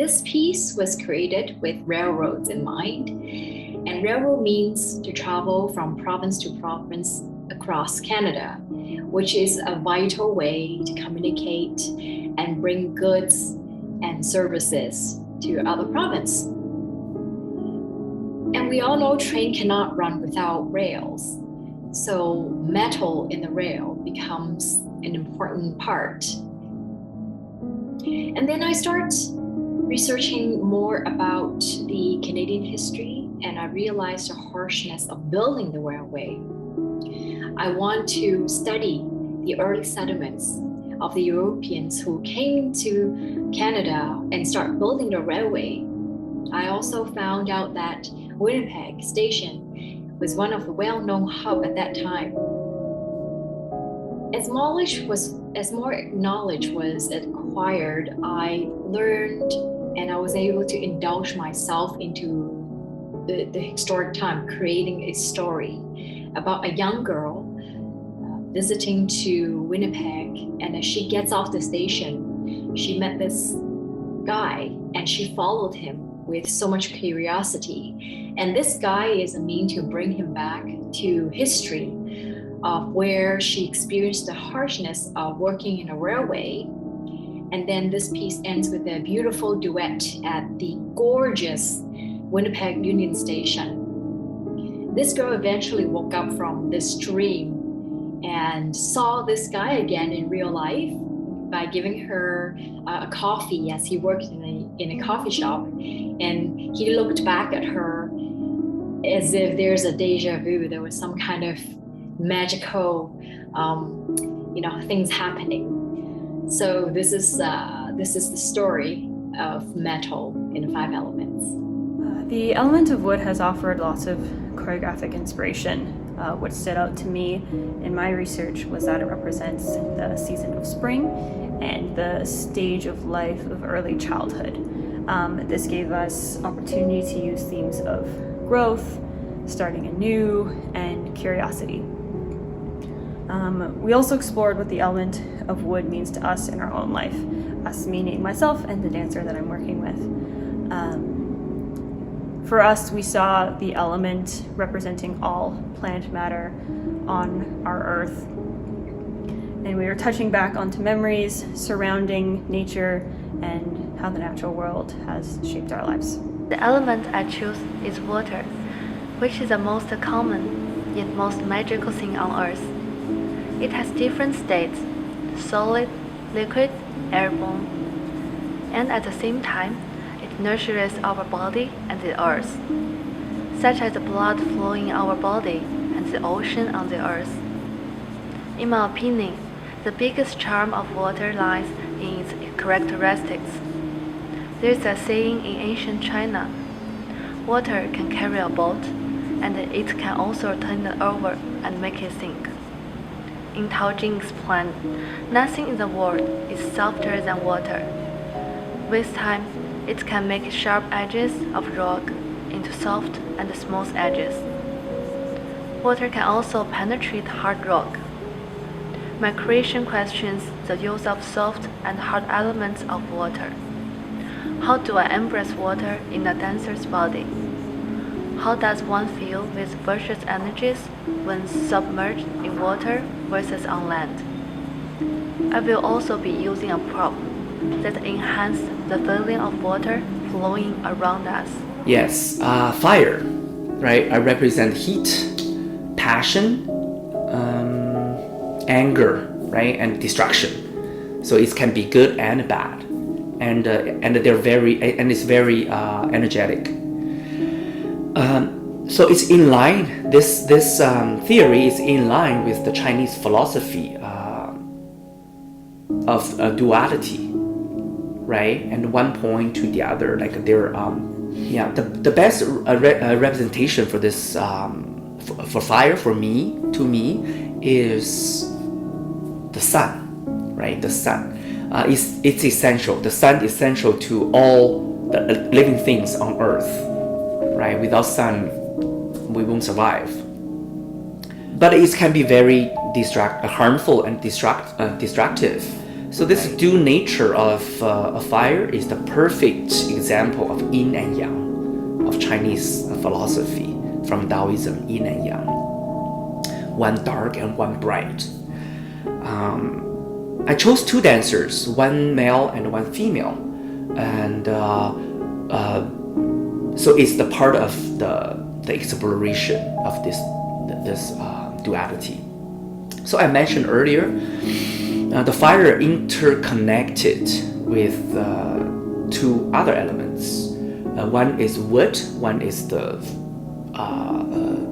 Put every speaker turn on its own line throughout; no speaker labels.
This piece was created with railroads in mind, and railroad means to travel from province to province across Canada, which is a vital way to communicate and bring goods and services to other province. And we all know train cannot run without rails, so metal in the rail becomes an important part. And then I start researching more about the Canadian history, and I realized the harshness of building the railway. I want to study the early settlements of the Europeans who came to Canada and start building the railway. I also found out that Winnipeg Station was one of the well-known hubs at that time. As more knowledge was acquired, I learned and I was able to indulge myself into the historic time, creating a story about a young girl visiting to Winnipeg, and as she gets off the station, she met this guy and she followed him with so much curiosity. And this guy is a mean to bring him back to history of where she experienced the harshness of working in a railway. And then this piece ends with a beautiful duet at the gorgeous Winnipeg Union Station. This girl eventually woke up from this dream and saw this guy again in real life by giving her a coffee as he worked in a coffee shop. And he looked back at her as if there's a deja vu. There was some kind of magical, things happening. So this is the story of metal in 5 elements.
The element of wood has offered lots of choreographic inspiration. What stood out to me in my research was that it represents the season of spring and the stage of life of early childhood. This gave us opportunity to use themes of growth, starting anew, and curiosity. We also explored what the element of wood means to us in our own life, us meaning myself and the dancer that I'm working with. For us, we saw the element representing all plant matter on our earth. And we were touching back onto memories surrounding nature and how the natural world has shaped our lives.
The element I choose is water, which is the most common yet most magical thing on earth. It has different states: solid, liquid, airborne, and at the same time, it nurtures our body and the earth, such as the blood flowing in our body and the ocean on the earth. In my opinion, the biggest charm of water lies in its characteristics. There is a saying in ancient China: water can carry a boat, and it can also turn it over and make it sink. In Tao Jing explained, nothing in the world is softer than water. With time, it can make sharp edges of rock into soft and smooth edges. Water can also penetrate hard rock. My creation questions the use of soft and hard elements of water. How do I embrace water in a dancer's body? How does one feel with virtuous energies when submerged in water versus on land? I will also be using a prop that enhances the feeling of water flowing around us.
Yes, fire, right? I represent heat, passion, anger, right, and destruction. So it can be good and bad, and it's very energetic. So it's in line. This theory is in line with the Chinese philosophy of duality, right? And one point to the other, like they're the best representation for this for fire to me is the sun, right? The sun it's essential. The sun is essential to all the living things on Earth, right? Without sun, we won't survive. But it can be very harmful and destructive. So this dual nature of a fire is the perfect example of yin and yang of Chinese philosophy from Taoism, yin and yang. One dark and one bright. I chose two dancers, one male and one female, and so it's the part of the exploration of this duality. So I mentioned earlier, the fire interconnected with two other elements. One is wood, one is the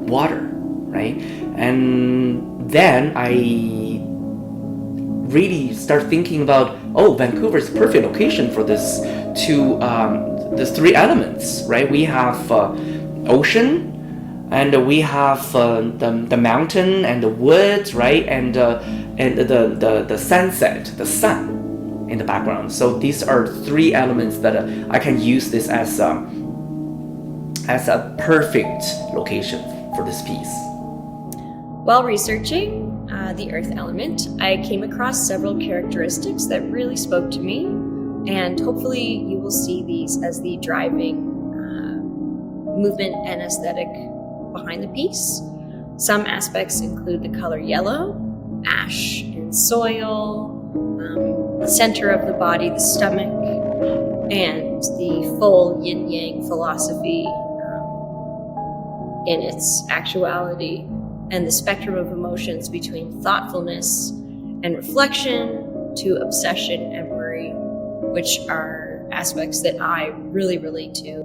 water, right? And then I really start thinking about, Vancouver is a perfect location for this the three elements, right? We have ocean, and we have the mountain and the woods, right? And the sunset, the sun in the background. So these are three elements that I can use this as a perfect location for this piece.
While researching the earth element, I came across several characteristics that really spoke to me, and hopefully you will see these as the driving movement and aesthetic behind the piece. Some aspects include the color yellow, ash and soil, the center of the body, the stomach, and the full yin-yang philosophy in its actuality, and the spectrum of emotions between thoughtfulness and reflection to obsession and worry, which are aspects that I really relate to.